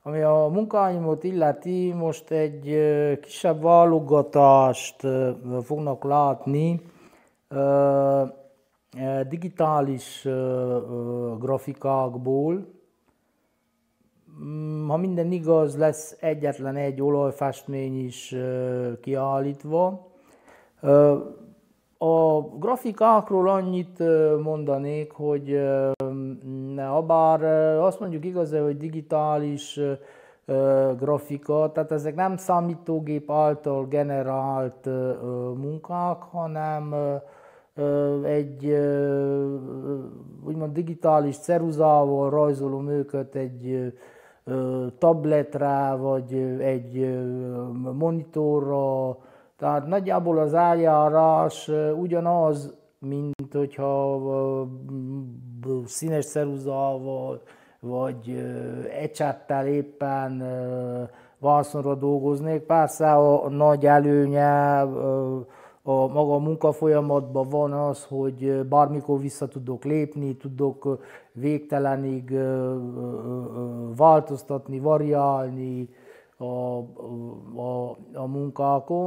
Ami a munkáimot illeti, most egy kisebb válogatást fognak látni digitális grafikákból. Ha minden igaz, lesz egyetlen egy olajfestmény is kiállítva. A grafikákról annyit mondanék, hogy habár azt mondjuk igaz, hogy digitális grafika, tehát ezek nem számítógép által generált munkák, hanem egy úgymond digitális ceruzával rajzolom őket egy tabletre, vagy egy monitorra, tehát nagyjából az eljárás ugyanaz, mint hogyha színes ceruzával, vagy ecsettel éppen vászonra dolgoznék. Persze a nagy előnye a maga munkafolyamatban van az, hogy bármikor vissza tudok lépni, tudok végtelenig változtatni, variálni a munkákon.